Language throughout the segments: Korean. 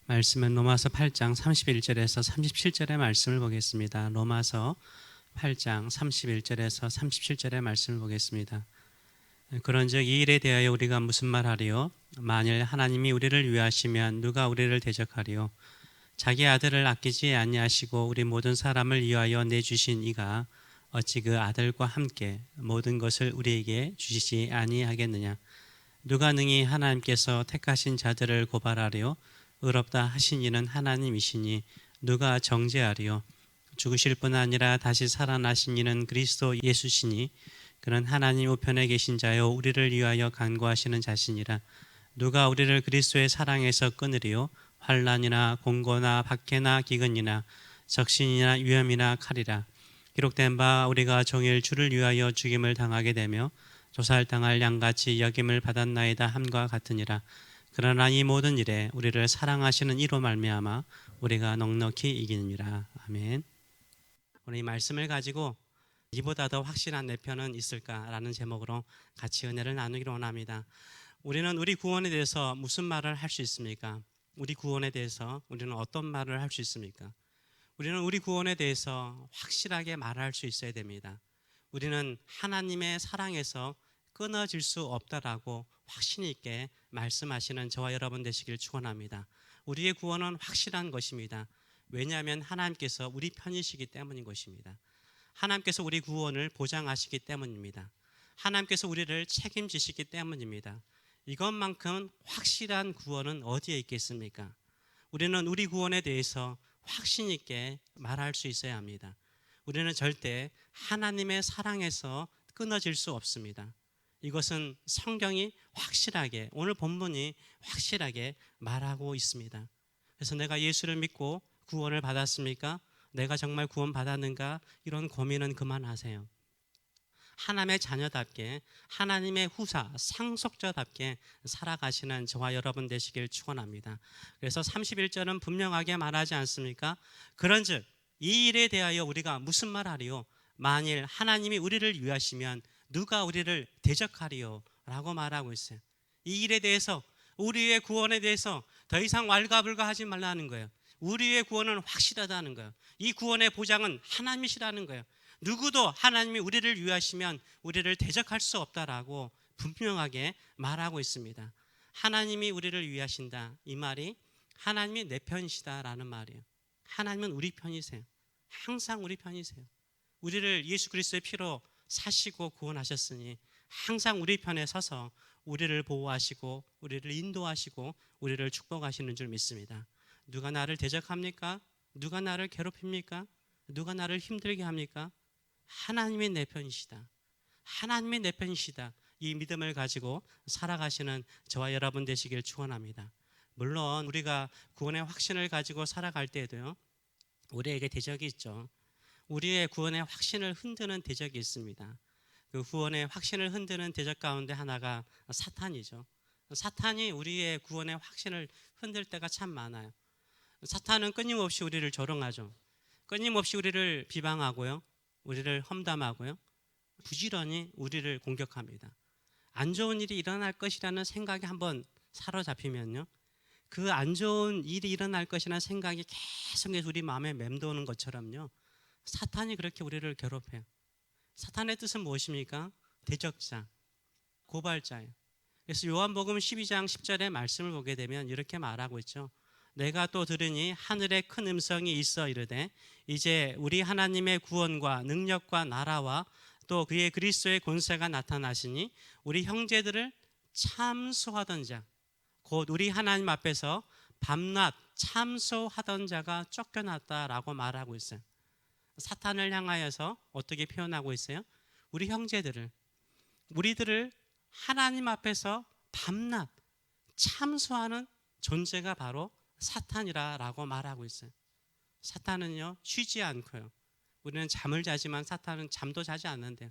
말씀은 로마서 8장 31절에서 37절의 말씀을 보겠습니다. 로마서 8장 31절에서 37절의 말씀을 보겠습니다. 그런즉 이 일에 대하여 우리가 무슨 말하리요? 만일 하나님이 우리를 위하시면 누가 우리를 대적하리요? 자기 아들을 아끼지 아니하시고 우리 모든 사람을 위하여 내주신 이가 어찌 그 아들과 함께 모든 것을 우리에게 주시지 아니하겠느냐? 누가 능히 하나님께서 택하신 자들을 고발하리요? 의롭다 하신 이는 하나님이시니 누가 정죄하리요? 죽으실 뿐 아니라 다시 살아나신 이는 그리스도 예수시니 그는 하나님 우편에 계신 자요 우리를 위하여 간구하시는 자시니라. 누가 우리를 그리스도의 사랑에서 끊으리요? 환난이나 공고나 박해나 기근이나 적신이나 위험이나 칼이라. 기록된 바 우리가 종일 주를 위하여 죽임을 당하게 되며 조살당할 양같이 여김을 받았나이다 함과 같으니라. 그러나 이 모든 일에 우리를 사랑하시는 이로 말미암아 우리가 넉넉히 이기느니라. 아멘. 오늘 이 말씀을 가지고 이보다 더 확실한 내 편은 있을까라는 제목으로 같이 은혜를 나누기를 원합니다. 우리는 우리 구원에 대해서 무슨 말을 할 수 있습니까? 우리 구원에 대해서 우리는 어떤 말을 할 수 있습니까? 우리는 우리 구원에 대해서 확실하게 말할 수 있어야 됩니다. 우리는 하나님의 사랑에서 끊어질 수 없다라고 확신 있게 말씀하시는 저와 여러분 되시길 축원합니다. 우리의 구원은 확실한 것입니다. 왜냐하면 하나님께서 우리 편이시기 때문인 것입니다. 하나님께서 우리 구원을 보장하시기 때문입니다. 하나님께서 우리를 책임지시기 때문입니다. 이것만큼 확실한 구원은 어디에 있겠습니까? 우리는 우리 구원에 대해서 확신 있게 말할 수 있어야 합니다. 우리는 절대 하나님의 사랑에서 끊어질 수 없습니다. 이것은 성경이 확실하게, 오늘 본문이 확실하게 말하고 있습니다. 그래서 내가 예수를 믿고 구원을 받았습니까? 내가 정말 구원 받았는가? 이런 고민은 그만하세요. 하나님의 자녀답게, 하나님의 후사, 상속자답게 살아가시는 저와 여러분 되시길 축원합니다. 그래서 31절은 분명하게 말하지 않습니까? 그런즉 이 일에 대하여 우리가 무슨 말하리요? 만일 하나님이 우리를 위하시면 누가 우리를 대적하리요? 라고 말하고 있어요. 이 일에 대해서, 우리의 구원에 대해서 더 이상 왈가불가하지 말라는 거예요. 우리의 구원은 확실하다는 거예요. 이 구원의 보장은 하나님이시라는 거예요. 누구도 하나님이 우리를 위하시면 우리를 대적할 수 없다라고 분명하게 말하고 있습니다. 하나님이 우리를 위하신다, 이 말이 하나님이 내 편이시다라는 말이에요. 하나님은 우리 편이세요. 항상 우리 편이세요. 우리를 예수 그리스도의 피로 사시고 구원하셨으니 항상 우리 편에 서서 우리를 보호하시고 우리를 인도하시고 우리를 축복하시는 줄 믿습니다. 누가 나를 대적합니까? 누가 나를 괴롭힙니까? 누가 나를 힘들게 합니까? 하나님이 내 편이시다. 하나님이 내 편이시다. 이 믿음을 가지고 살아가시는 저와 여러분 되시길 축원합니다. 물론 우리가 구원의 확신을 가지고 살아갈 때에도요, 우리에게 대적이 있죠. 우리의 구원의 확신을 흔드는 대적이 있습니다. 그 구원의 확신을 흔드는 대적 가운데 하나가 사탄이죠. 사탄이 우리의 구원의 확신을 흔들 때가 참 많아요. 사탄은 끊임없이 우리를 조롱하죠. 끊임없이 우리를 비방하고요, 우리를 험담하고요, 부지런히 우리를 공격합니다. 안 좋은 일이 일어날 것이라는 생각이 한번 사로잡히면요, 그 안 좋은 일이 일어날 것이라는 생각이 계속해서 우리 마음에 맴도는 것처럼요, 사탄이 그렇게 우리를 괴롭혀요. 사탄의 뜻은 무엇입니까? 대적자, 고발자예요. 그래서 요한복음 12장 10절의 말씀을 보게 되면 이렇게 말하고 있죠. 내가 또 들으니 하늘에 큰 음성이 있어 이르되 이제 우리 하나님의 구원과 능력과 나라와 또 그의 그리스도의 권세가 나타나시니 우리 형제들을 참소하던 자, 곧 우리 하나님 앞에서 밤낮 참소하던 자가 쫓겨났다라고 말하고 있어요. 사탄을 향하여서 어떻게 표현하고 있어요? 우리 형제들을, 우리들을 하나님 앞에서 밤낮 참소하는 존재가 바로 사탄이라고 말하고 있어요. 사탄은요, 쉬지 않고요, 우리는 잠을 자지만 사탄은 잠도 자지 않는데요,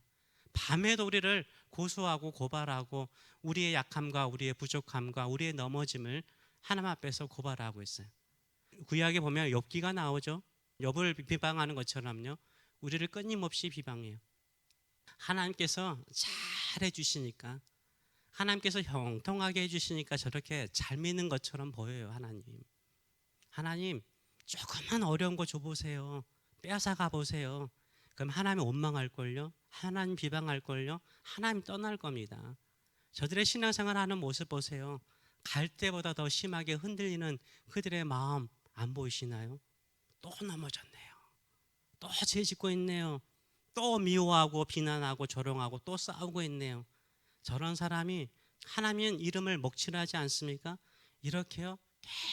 밤에도 우리를 고소하고 고발하고 우리의 약함과 우리의 부족함과 우리의 넘어짐을 하나님 앞에서 고발하고 있어요. 구약에 보면 욥기가 나오죠. 욥을 비방하는 것처럼요, 우리를 끊임없이 비방해요. 하나님께서 잘 해주시니까, 하나님께서 형통하게 해주시니까 저렇게 잘 믿는 것처럼 보여요. 하나님, 하나님 조금만 어려운 거 줘보세요. 빼앗아가 보세요. 그럼 하나님 원망할걸요. 하나님 비방할걸요. 하나님 떠날 겁니다. 저들의 신앙생활 하는 모습 보세요. 갈 때보다 더 심하게 흔들리는 그들의 마음 안 보이시나요? 또 넘어졌네요. 또 죄 짓고 있네요. 또 미워하고 비난하고 조롱하고 또 싸우고 있네요. 저런 사람이 하나님 이름을 먹칠하지 않습니까? 이렇게요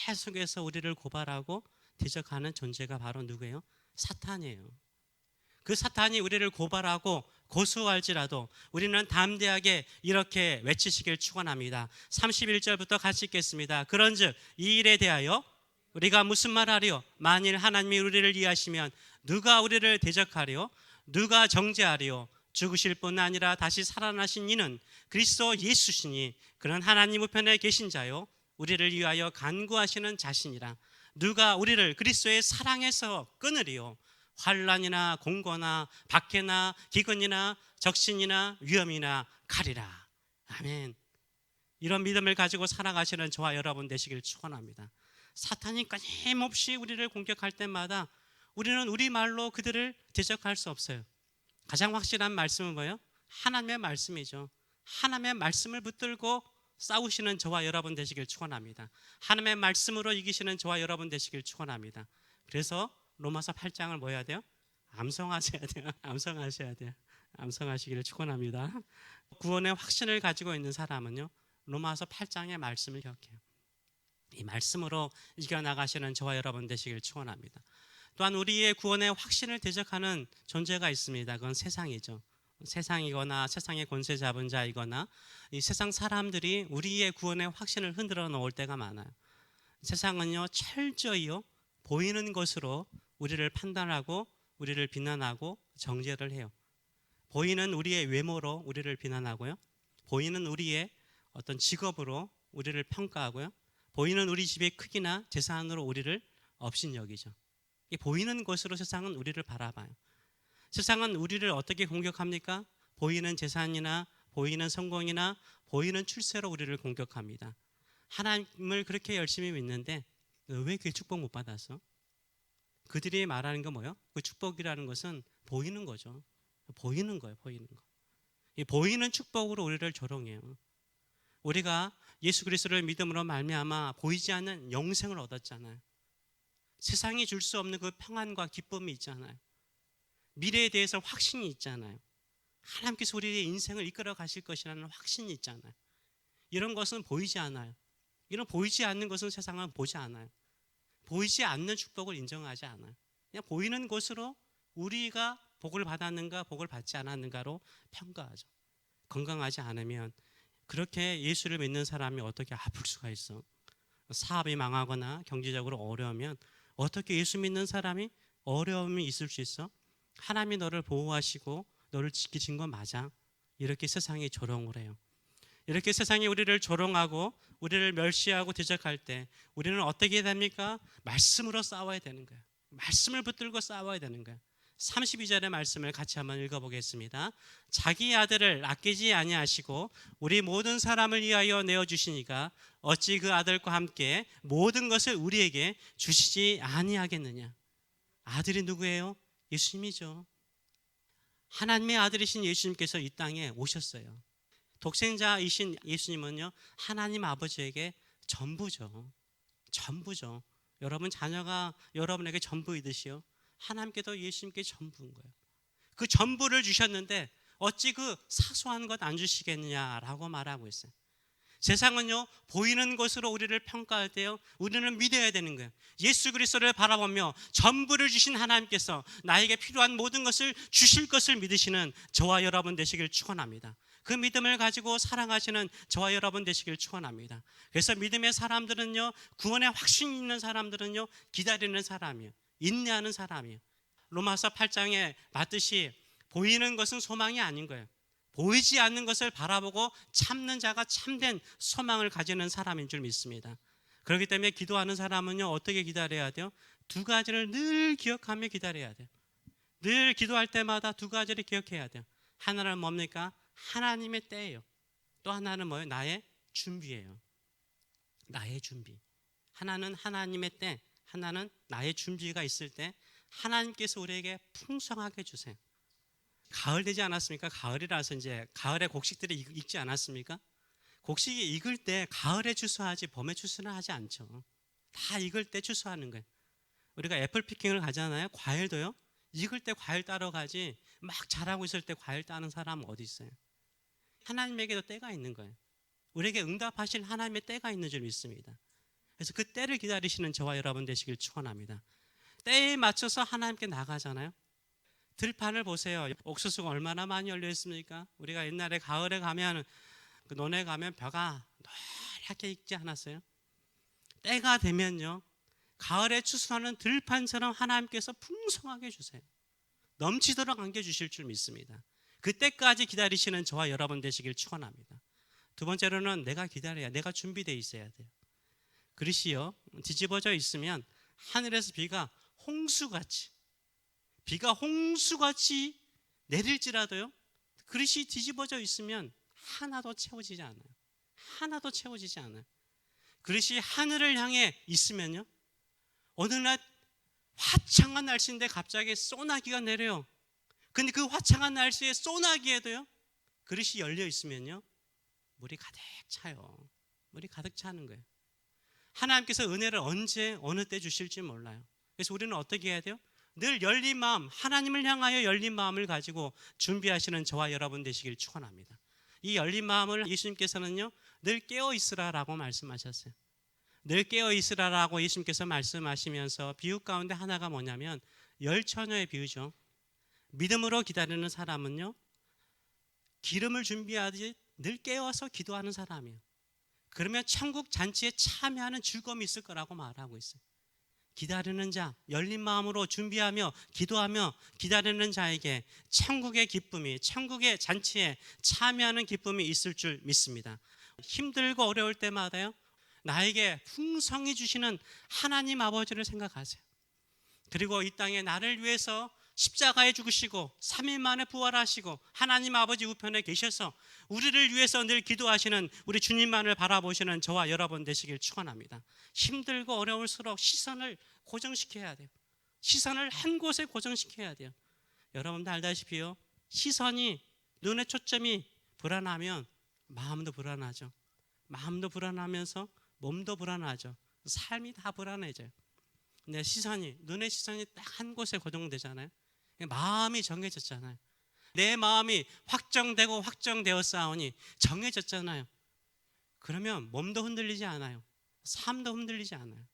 계속해서 우리를 고발하고 대적하는 존재가 바로 누구예요? 사탄이에요. 그 사탄이 우리를 고발하고 고소할지라도 우리는 담대하게 이렇게 외치시길 축원합니다. 31절부터 같이 읽겠습니다. 그런즉 이 일에 대하여 우리가 무슨 말하리요? 만일 하나님이 우리를 이해하시면 누가 우리를 대적하리요? 누가 정죄하리요? 죽으실 뿐 아니라 다시 살아나신 이는 그리스도 예수시니 그는 하나님 우편에 계신 자요 우리를 위하여 간구하시는 자신이라. 누가 우리를 그리스도의 사랑에서 끊으리요? 환난이나 공고나 박해나 기근이나 적신이나 위험이나 칼이라. 아멘. 이런 믿음을 가지고 살아가시는 저와 여러분 되시길 축원합니다. 사탄이 끊임없이 우리를 공격할 때마다 우리는 우리 말로 그들을 대적할 수 없어요. 가장 확실한 말씀은 뭐예요? 하나님의 말씀이죠. 하나님의 말씀을 붙들고 싸우시는 저와 여러분 되시길 축원합니다. 하나님의 말씀으로 이기시는 저와 여러분 되시길 축원합니다. 그래서 로마서 8장을 뭐 해야 돼요? 암송하셔야 돼요. 암송하셔야 돼요. 암송하시기를 축원합니다. 구원의 확신을 가지고 있는 사람은요, 로마서 8장의 말씀을 기억해요. 이 말씀으로 이겨나가시는 저와 여러분 되시길 축원합니다. 또한 우리의 구원의 확신을 대적하는 존재가 있습니다. 그건 세상이죠. 세상이거나 세상의 권세 잡은 자이거나 이 세상 사람들이 우리의 구원의 확신을 흔들어 놓을 때가 많아요. 세상은요 철저히요 보이는 것으로 우리를 판단하고 우리를 비난하고 정죄를 해요. 보이는 우리의 외모로 우리를 비난하고요. 보이는 우리의 어떤 직업으로 우리를 평가하고요. 보이는 우리 집의 크기나 재산으로 우리를 업신여기죠. 이 보이는 것으로 세상은 우리를 바라봐요. 세상은 우리를 어떻게 공격합니까? 보이는 재산이나 보이는 성공이나 보이는 출세로 우리를 공격합니다. 하나님을 그렇게 열심히 믿는데 왜 그 축복 못 받았어? 그들이 말하는 건 뭐예요? 그 축복이라는 것은 보이는 거죠. 보이는 거예요. 보이는 거. 이 보이는 축복으로 우리를 조롱해요. 우리가 예수 그리스도를 믿음으로 말미암아 보이지 않는 영생을 얻었잖아요. 세상이 줄 수 없는 그 평안과 기쁨이 있잖아요. 미래에 대해서 확신이 있잖아요. 하나님께서 우리의 인생을 이끌어 가실 것이라는 확신이 있잖아요. 이런 것은 보이지 않아요. 이런 보이지 않는 것은 세상은 보지 않아요. 보이지 않는 축복을 인정하지 않아요. 그냥 보이는 것으로 우리가 복을 받았는가 복을 받지 않았는가로 평가하죠. 건강하지 않으면 그렇게 예수를 믿는 사람이 어떻게 아플 수가 있어? 사업이 망하거나 경제적으로 어려우면 어떻게 예수 믿는 사람이 어려움이 있을 수 있어? 하나님이 너를 보호하시고 너를 지키신 건 맞아. 이렇게 세상이 조롱을 해요. 이렇게 세상이 우리를 조롱하고 우리를 멸시하고 대적할 때 우리는 어떻게 해야 됩니까? 말씀으로 싸워야 되는 거예요. 말씀을 붙들고 싸워야 되는 거예요. 32절의 말씀을 같이 한번 읽어보겠습니다. 자기 아들을 아끼지 아니하시고 우리 모든 사람을 위하여 내어주시니까 어찌 그 아들과 함께 모든 것을 우리에게 주시지 아니하겠느냐. 아들이 누구예요? 예수님이죠. 하나님의 아들이신 예수님께서 이 땅에 오셨어요. 독생자이신 예수님은요 하나님 아버지에게 전부죠. 전부죠. 여러분 자녀가 여러분에게 전부이듯이요 하나님께도 예수님께 전부인 거예요. 그 전부를 주셨는데 어찌 그 사소한 것 안 주시겠느냐라고 말하고 있어요. 세상은요 보이는 것으로 우리를 평가할 때요 우리는 믿어야 되는 거예요. 예수 그리스도를 바라보며 전부를 주신 하나님께서 나에게 필요한 모든 것을 주실 것을 믿으시는 저와 여러분 되시길 축원합니다. 그 믿음을 가지고 살아가시는 저와 여러분 되시길 축원합니다. 그래서 믿음의 사람들은요 구원의 확신이 있는 사람들은요 기다리는 사람이에요. 인내하는 사람이에요. 로마서 8장에 봤듯이 보이는 것은 소망이 아닌 거예요. 보이지 않는 것을 바라보고 참는 자가 참된 소망을 가지는 사람인 줄 믿습니다. 그렇기 때문에 기도하는 사람은요 어떻게 기다려야 돼요? 두 가지를 늘 기억하며 기다려야 돼요. 늘 기도할 때마다 두 가지를 기억해야 돼요. 하나는 뭡니까? 하나님의 때예요. 또 하나는 뭐예요? 나의 준비예요. 나의 준비. 하나는 하나님의 때, 하나는 나의 준비가 있을 때 하나님께서 우리에게 풍성하게 주세요. 가을 되지 않았습니까? 가을이라서 이제 가을에 곡식들이 익지 않았습니까? 곡식이 익을 때 가을에 추수하지 봄에 추수는 하지 않죠. 다 익을 때 추수하는 거예요. 우리가 애플 피킹을 가잖아요. 과일도요. 익을 때 과일 따러 가지 막 자라고 있을 때 과일 따는 사람은 어디 있어요? 하나님에게도 때가 있는 거예요. 우리에게 응답하실 하나님의 때가 있는 줄 믿습니다. 그래서 그 때를 기다리시는 저와 여러분 되시길 축원합니다. 때에 맞춰서 하나님께 나가잖아요. 들판을 보세요. 옥수수가 얼마나 많이 열려 있습니까? 우리가 옛날에 가을에 가면 그 논에 가면 벼가 노랗게 익지 않았어요? 때가 되면요, 가을에 추수하는 들판처럼 하나님께서 풍성하게 주세요. 넘치도록 안겨주실 줄 믿습니다. 그때까지 기다리시는 저와 여러분 되시길 축원합니다. 두 번째로는 내가 기다려야, 내가 준비되어 있어야 돼요. 그릇이요, 뒤집어져 있으면 하늘에서 비가 홍수같이 내릴지라도요, 그릇이 뒤집어져 있으면 하나도 채워지지 않아요. 그릇이 하늘을 향해 있으면요, 어느 날 화창한 날씨인데 갑자기 소나기가 내려요. 근데 그 화창한 날씨에 소나기에도요, 그릇이 열려 있으면요, 물이 가득 차요. 물이 가득 차는 거예요. 하나님께서 은혜를 언제 어느 때 주실지 몰라요. 그래서 우리는 어떻게 해야 돼요? 늘 열린 마음, 하나님을 향하여 열린 마음을 가지고 준비하시는 저와 여러분 되시길 축원합니다. 이 열린 마음을 예수님께서는요, 늘 깨어 있으라라고 말씀하셨어요. 늘 깨어 있으라라고 예수님께서 말씀하시면서 비유 가운데 하나가 뭐냐면 열처녀의 비유죠. 믿음으로 기다리는 사람은요, 기름을 준비하듯이 늘 깨어서 기도하는 사람이에요. 그러면 천국 잔치에 참여하는 즐거움이 있을 거라고 말하고 있어요. 기다리는 자, 열린 마음으로 준비하며 기도하며 기다리는 자에게 천국의 기쁨이, 천국의 잔치에 참여하는 기쁨이 있을 줄 믿습니다. 힘들고 어려울 때마다요, 나에게 풍성히 주시는 하나님 아버지를 생각하세요. 그리고 이 땅에 나를 위해서 십자가에 죽으시고 3일 만에 부활하시고 하나님 아버지 우편에 계셔서 우리를 위해서 늘 기도하시는 우리 주님만을 바라보시는 저와 여러분 되시길 축원합니다. 힘들고 어려울수록 시선을 고정시켜야 돼요. 시선을 한 곳에 고정시켜야 돼요. 여러분도 알다시피요, 시선이, 눈의 초점이 불안하면 마음도 불안하죠. 마음도 불안하면서 몸도 불안하죠. 삶이 다 불안해져요. 내 시선이, 눈의 시선이 딱 한 곳에 고정되잖아요. 마음이 정해졌잖아요. 내 마음이 확정되었사오니 정해졌잖아요. 그러면 몸도 흔들리지 않아요. 삶도 흔들리지 않아요.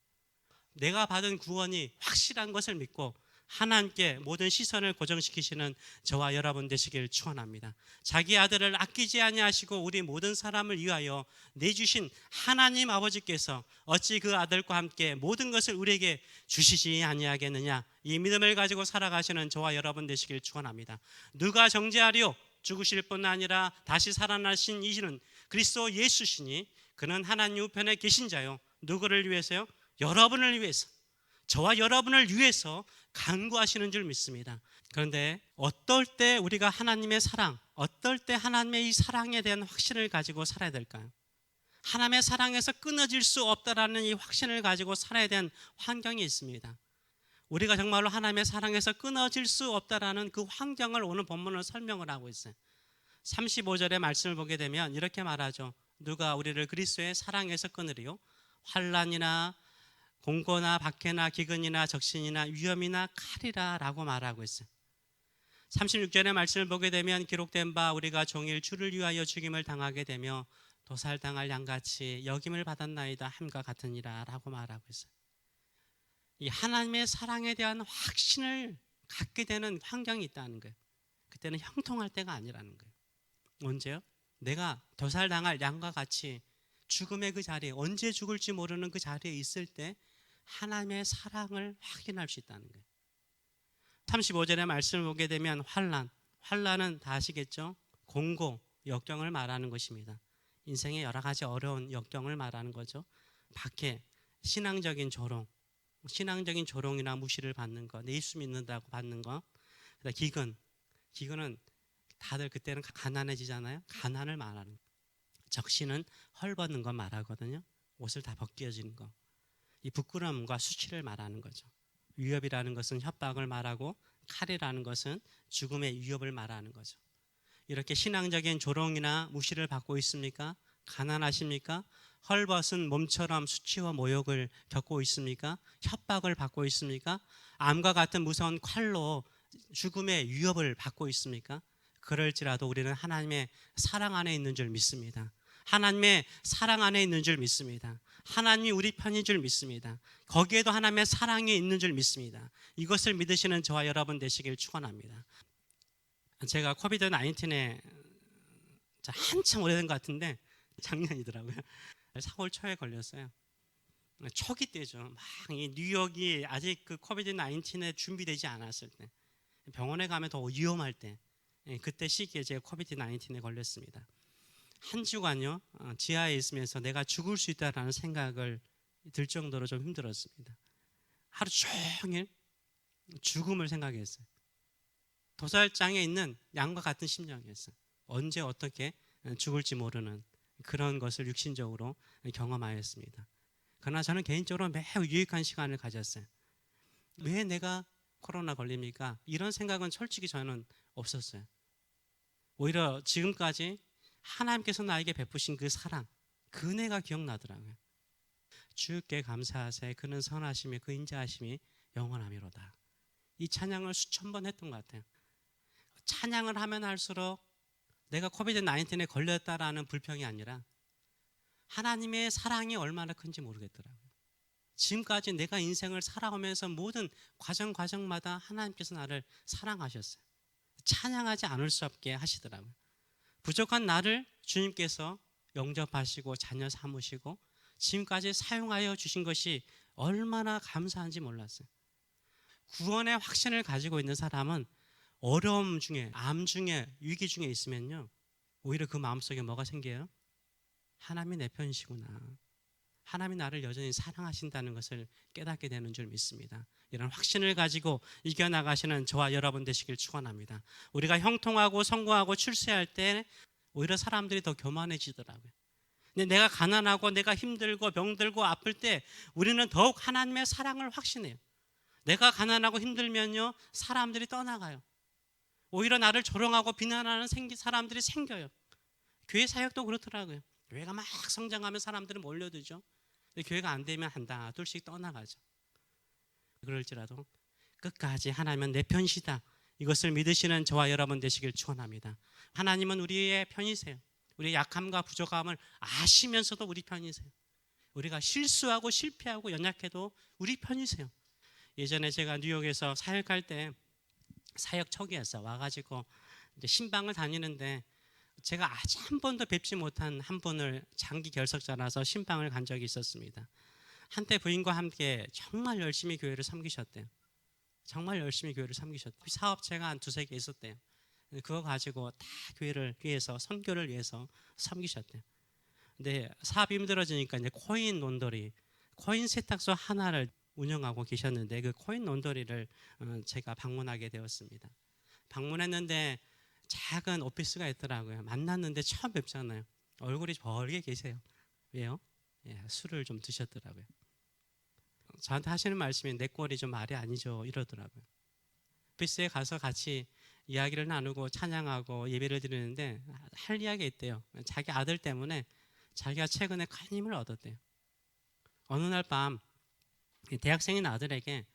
내가 받은 구원이 확실한 것을 믿고 하나님께 모든 시선을 고정시키시는 저와 여러분 되시길 축원합니다. 자기 아들을 아끼지 아니하시고 우리 모든 사람을 위하여 내주신 하나님 아버지께서 어찌 그 아들과 함께 모든 것을 우리에게 주시지 아니하겠느냐. 이 믿음을 가지고 살아가시는 저와 여러분 되시길 축원합니다. 누가 정죄하리요? 죽으실 뿐 아니라 다시 살아나신 이는 그리스도 예수시니 그는 하나님 우편에 계신 자요. 누구를 위해서요? 여러분을 위해서, 저와 여러분을 위해서 간구하시는 줄 믿습니다. 그런데 어떨 때 우리가 하나님의 사랑, 어떨 때 하나님의 이 사랑에 대한 확신을 가지고 살아야 될까요? 하나님의 사랑에서 끊어질 수 없다라는 이 확신을 가지고 살아야 되는 환경이 있습니다. 우리가 정말로 하나님의 사랑에서 끊어질 수 없다라는 그 환경을 오늘 본문으로 설명을 하고 있어요. 35절의 말씀을 보게 되면 이렇게 말하죠. 누가 우리를 그리스도의 사랑에서 끊으리요? 환난이나 공고나 박해나 기근이나 적신이나 위험이나 칼이라 라고 말하고 있어요. 36절의 말씀을 보게 되면 기록된 바 우리가 종일 주를 위하여 죽임을 당하게 되며 도살당할 양같이 여김을 받았나이다 함과 같으니라 라고 말하고 있어요. 이 하나님의 사랑에 대한 확신을 갖게 되는 환경이 있다는 거예요. 그때는 형통할 때가 아니라는 거예요. 언제요? 내가 도살당할 양과 같이 죽음의 그 자리에, 언제 죽을지 모르는 그 자리에 있을 때 하나님의 사랑을 확인할 수 있다는 거예요. 35절의 말씀을 보게 되면 환난은 다 아시겠죠? 공고, 역경을 말하는 것입니다. 인생의 여러 가지 어려운 역경을 말하는 거죠. 박해, 신앙적인 조롱이나 무시를 받는 것, 예수 믿는다고 받는 것. 그다음 기근은 다들 그때는 가난해지잖아요. 가난을 말하는 것. 적신은 헐벗는 것 말하거든요. 옷을 다 벗겨지는 것. 이 부끄러움과 수치를 말하는 거죠. 위협이라는 것은 협박을 말하고 칼이라는 것은 죽음의 위협을 말하는 거죠. 이렇게 신앙적인 조롱이나 무시를 받고 있습니까? 가난하십니까? 헐벗은 몸처럼 수치와 모욕을 겪고 있습니까? 협박을 받고 있습니까? 암과 같은 무서운 칼로 죽음의 위협을 받고 있습니까? 그럴지라도 우리는 하나님의 사랑 안에 있는 줄 믿습니다. 하나님의 사랑 안에 있는 줄 믿습니다. 하나님이 우리 편인 줄 믿습니다. 거기에도 하나님의 사랑이 있는 줄 믿습니다. 이것을 믿으시는 저와 여러분 되시길 축원합니다. 제가 코비드 19에 한참 오래된 것 같은데 작년이더라고요. 4월 초에 걸렸어요. 초기 때죠. 막 이 뉴욕이 아직 그 코비드 19에 준비되지 않았을 때, 병원에 가면 더 위험할 때, 그때 시기에 제가 코비드 19에 걸렸습니다. 한 주간요 지하에 있으면서 내가 죽을 수 있다라는 생각을 들 정도로 좀 힘들었습니다. 하루 종일 죽음을 생각했어요. 도살장에 있는 양과 같은 심정이었어요. 언제 어떻게 죽을지 모르는 그런 것을 육신적으로 경험하였습니다. 그러나 저는 개인적으로 매우 유익한 시간을 가졌어요. 왜 내가 코로나 걸립니까? 이런 생각은 솔직히 저는 없었어요. 오히려 지금까지 하나님께서 나에게 베푸신 그 사랑, 그 은혜가 기억나더라고요. 주께 감사하세 그는 선하심이 그 인자하심이 영원하미로다. 이 찬양을 수천 번 했던 것 같아요. 찬양을 하면 할수록 내가 코비드 19에 걸렸다라는 불평이 아니라 하나님의 사랑이 얼마나 큰지 모르겠더라고요. 지금까지 내가 인생을 살아오면서 모든 과정마다 하나님께서 나를 사랑하셨어요. 찬양하지 않을 수 없게 하시더라고요. 부족한 나를 주님께서 영접하시고 자녀 삼으시고 지금까지 사용하여 주신 것이 얼마나 감사한지 몰랐어요. 구원의 확신을 가지고 있는 사람은 어려움 중에, 암 중에, 위기 중에 있으면요 오히려 그 마음속에 뭐가 생겨요? 하나님이 내 편이시구나, 하나님이 나를 여전히 사랑하신다는 것을 깨닫게 되는 줄 믿습니다. 이런 확신을 가지고 이겨나가시는 저와 여러분 되시길 축원합니다. 우리가 형통하고 성공하고 출세할 때 오히려 사람들이 더 교만해지더라고요. 근데 내가 가난하고 내가 힘들고 병들고 아플 때 우리는 더욱 하나님의 사랑을 확신해요. 내가 가난하고 힘들면요 사람들이 떠나가요. 오히려 나를 조롱하고 비난하는 사람들이 생겨요. 교회 사역도 그렇더라고요. 교회가 막 성장하면 사람들은 몰려들죠. 근데 교회가 안 되면 하나 둘씩 떠나가죠. 그럴지라도 끝까지 하나님은 내 편이시다, 이것을 믿으시는 저와 여러분 되시길 축원합니다. 하나님은 우리의 편이세요. 우리의 약함과 부족함을 아시면서도 우리 편이세요. 우리가 실수하고 실패하고 연약해도 우리 편이세요. 예전에 제가 뉴욕에서 사역할 때 사역 초기였어. 와가지고 이제 신방을 다니는데 제가 아직 한 번도 뵙지 못한 한 분을 장기 결석자라서 신방을 간 적이 있었습니다. 한때 부인과 함께 정말 열심히 교회를 섬기셨대요. 정말 열심히 교회를 섬기셨대요. 사업체가 한 두세 개 있었대요. 그거 가지고 다 교회를 위해서, 선교를 위해서 섬기셨대요. 근데 사업이 힘들어지니까 이제 코인 논더리, 코인 세탁소 하나를 운영하고 계셨는데 그 코인 논더리를 제가 방문하게 되었습니다. 방문했는데 작은 오피스가 있더라고요. 만났는데 처음 뵙잖아요. 얼굴이 벌게 계세요. 왜요? 예, 술을 좀 드셨더라고요. 저한테 하시는 말씀이 내 꼴이 좀 말이 아니죠 이러더라고요. 오피스에 가서 같이 이야기를 나누고 찬양하고 예배를 드리는데 할 이야기가 있대요. 자기 아들 때문에 자기가 최근에 큰 힘을 얻었대요. 어느 날 밤 대학생인 아들에게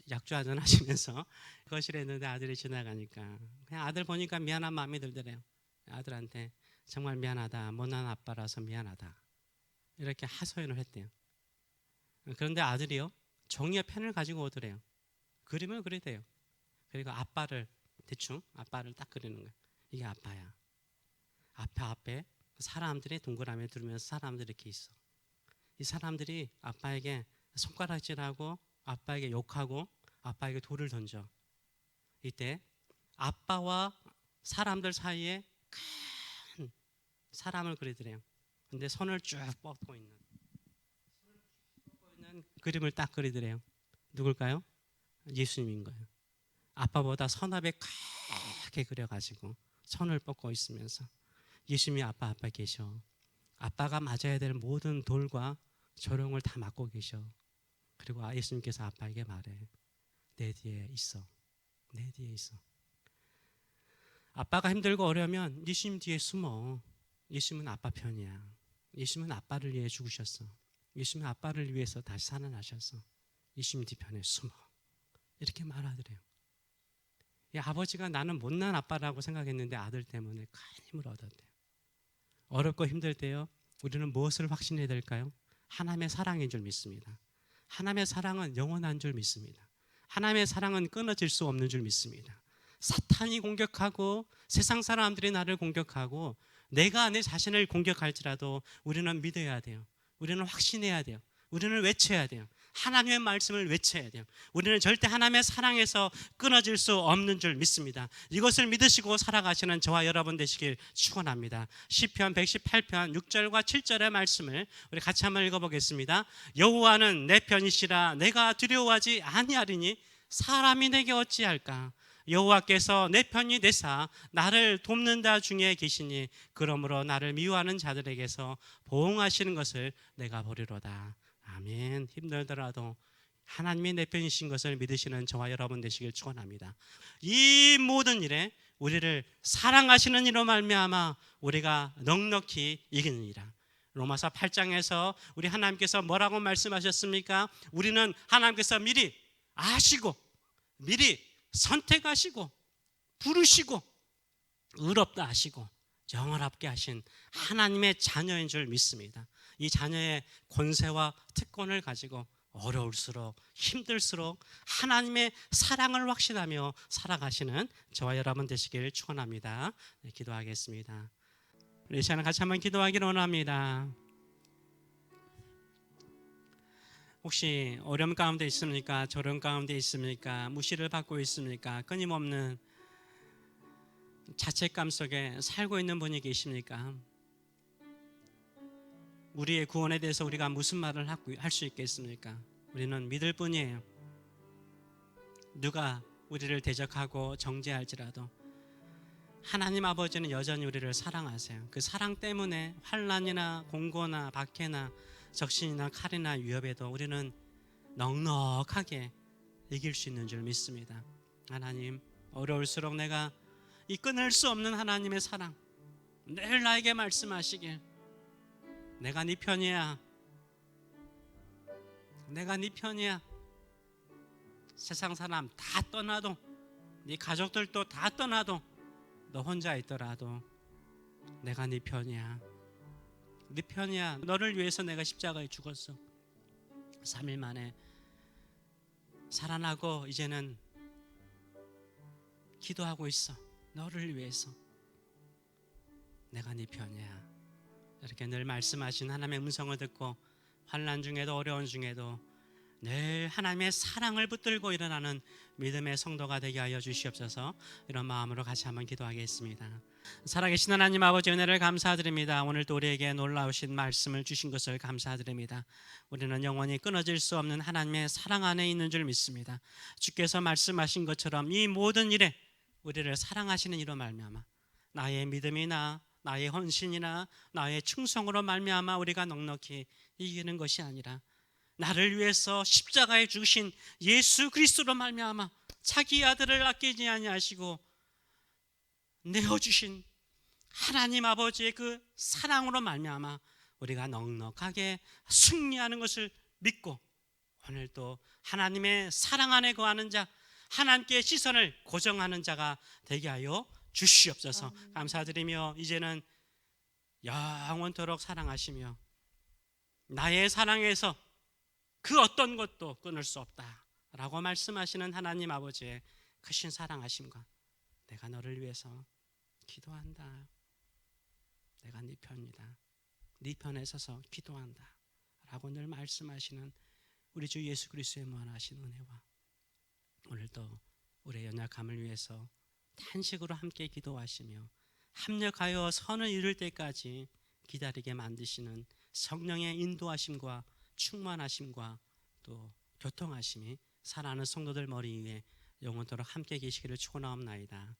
약주 한잔 하시면서 거실에 있는데 아들이 지나가니까 그냥 아들 보니까 미안한 마음이 들더래요. 아들한테 정말 미안하다, 못난 아빠라서 미안하다, 이렇게 하소연을 했대요. 그런데 아들이요 종이와 펜을 가지고 오더래요. 그림을 그리대요. 그리고 아빠를 대충 아빠를 딱 그리는 거예요. 이게 아빠야. 앞에 사람들이 동그라미 두르면서 사람들이 이렇게 있어. 이 사람들이 아빠에게 손가락질하고 아빠에게 욕하고 아빠에게 돌을 던져. 이때 아빠와 사람들 사이에 큰 사람을 그리더래요. 근데 손을 쭉 뻗고 있는 그림을 딱 그리더래요. 누굴까요? 예수님인 거예요. 아빠보다 서너배 크게 그려가지고 손을 뻗고 있으면서 예수님이 아빠 앞에 계셔. 아빠가 맞아야 될 모든 돌과 조롱을 다 맞고 계셔. 그리고 예수님께서 아빠에게 말해. 내 뒤에 있어. 내 뒤에 있어. 아빠가 힘들고 어려우면 예수님 뒤에 숨어. 예수님은 아빠 편이야. 예수님은 아빠를 위해 죽으셨어. 예수님은 아빠를 위해서 다시 살아나셨어. 예수님 뒤편에 숨어. 이렇게 말하더래요. 이 아버지가 나는 못난 아빠라고 생각했는데 아들 때문에 큰 힘을 얻었대요. 어렵고 힘들 때요, 우리는 무엇을 확신해야 될까요? 하나님의 사랑인 줄 믿습니다. 하나님의 사랑은 영원한 줄 믿습니다. 하나님의 사랑은 끊어질 수 없는 줄 믿습니다. 사탄이 공격하고 세상 사람들이 나를 공격하고 내가 내 자신을 공격할지라도 우리는 믿어야 돼요. 우리는 확신해야 돼요. 우리는 외쳐야 돼요. 하나님의 말씀을 외쳐야 돼요. 우리는 절대 하나님의 사랑에서 끊어질 수 없는 줄 믿습니다. 이것을 믿으시고 살아가시는 저와 여러분 되시길 축원합니다. 시편 118편 6절과 7절의 말씀을 우리 같이 한번 읽어보겠습니다. 여호와는 내 편이시라 내가 두려워하지 아니하리니 사람이 내게 어찌할까. 여호와께서 내 편이 되사 나를 돕는다 중에 계시니 그러므로 나를 미워하는 자들에게서 보응하시는 것을 내가 보리로다. 아멘. 힘들더라도 하나님이 내 편이신 것을 믿으시는 저와 여러분 되시길 축원합니다. 이 모든 일에 우리를 사랑하시는 이로 말미암아 우리가 넉넉히 이기느니라. 로마서 8장에서 우리 하나님께서 뭐라고 말씀하셨습니까? 우리는 하나님께서 미리 아시고 미리 선택하시고 부르시고 의롭다 하시고 영원하게 하신 하나님의 자녀인 줄 믿습니다. 이 자녀의 권세와 특권을 가지고 어려울수록 힘들수록 하나님의 사랑을 확신하며 살아가시는 저와 여러분 되시길 축원합니다. 네, 기도하겠습니다. 우리 시간에 같이 한번 기도하기를 원합니다. 혹시 어려움 가운데 있습니까? 저런 가운데 있습니까? 무시를 받고 있습니까? 끊임없는 자책감 속에 살고 있는 분이 계십니까? 우리의 구원에 대해서 우리가 무슨 말을 할 수 있겠습니까? 우리는 믿을 뿐이에요. 누가 우리를 대적하고 정죄할지라도 하나님 아버지는 여전히 우리를 사랑하세요. 그 사랑 때문에 환난이나 공고나 박해나 적신이나 칼이나 위협에도 우리는 넉넉하게 이길 수 있는 줄 믿습니다. 하나님, 어려울수록 내가 이 끊을 수 없는 하나님의 사랑 늘 나에게 말씀하시길. 내가 네 편이야. 내가 네 편이야. 세상 사람 다 떠나도, 네 가족들도 다 떠나도, 너 혼자 있더라도 내가 네 편이야. 네 편이야. 너를 위해서 내가 십자가에 죽었어. 3일 만에 살아나고 이제는 기도하고 있어. 너를 위해서. 내가 네 편이야. 이렇게 늘 말씀하신 하나님의 음성을 듣고 환난 중에도 어려운 중에도 늘 하나님의 사랑을 붙들고 일어나는 믿음의 성도가 되게 하여 주시옵소서. 이런 마음으로 같이 한번 기도하겠습니다. 살아계신 하나님 아버지 은혜를 감사드립니다. 오늘도 우리에게 놀라우신 말씀을 주신 것을 감사드립니다. 우리는 영원히 끊어질 수 없는 하나님의 사랑 안에 있는 줄 믿습니다. 주께서 말씀하신 것처럼 이 모든 일에 우리를 사랑하시는 이로 말미암아 나의 믿음이나 나의 헌신이나 나의 충성으로 말미암아 우리가 넉넉히 이기는 것이 아니라 나를 위해서 십자가에 죽으신 예수 그리스도로 말미암아 자기 아들을 아끼지 아니하시고 내어주신 하나님 아버지의 그 사랑으로 말미암아 우리가 넉넉하게 승리하는 것을 믿고 오늘도 하나님의 사랑 안에 거하는 자, 하나님께 시선을 고정하는 자가 되게 하여 주시옵소서. 감사드리며 이제는 영원토록 사랑하시며 나의 사랑에서 그 어떤 것도 끊을 수 없다라고 말씀하시는 하나님 아버지의 크신 사랑하심과 내가 너를 위해서 기도한다. 내가 네 편이다. 네 편에 서서 기도한다 라고 늘 말씀하시는 우리 주 예수 그리스도의 무한하신 은혜와 오늘도 우리의 연약함을 위해서 탄식으로 함께 기도하시며 합력하여 선을 이룰 때까지 기다리게 만드시는 성령의 인도하심과 충만하심과 또 교통하심이 사랑하는 성도들 머리 위에 영원토록 함께 계시기를 축원하옵나이다.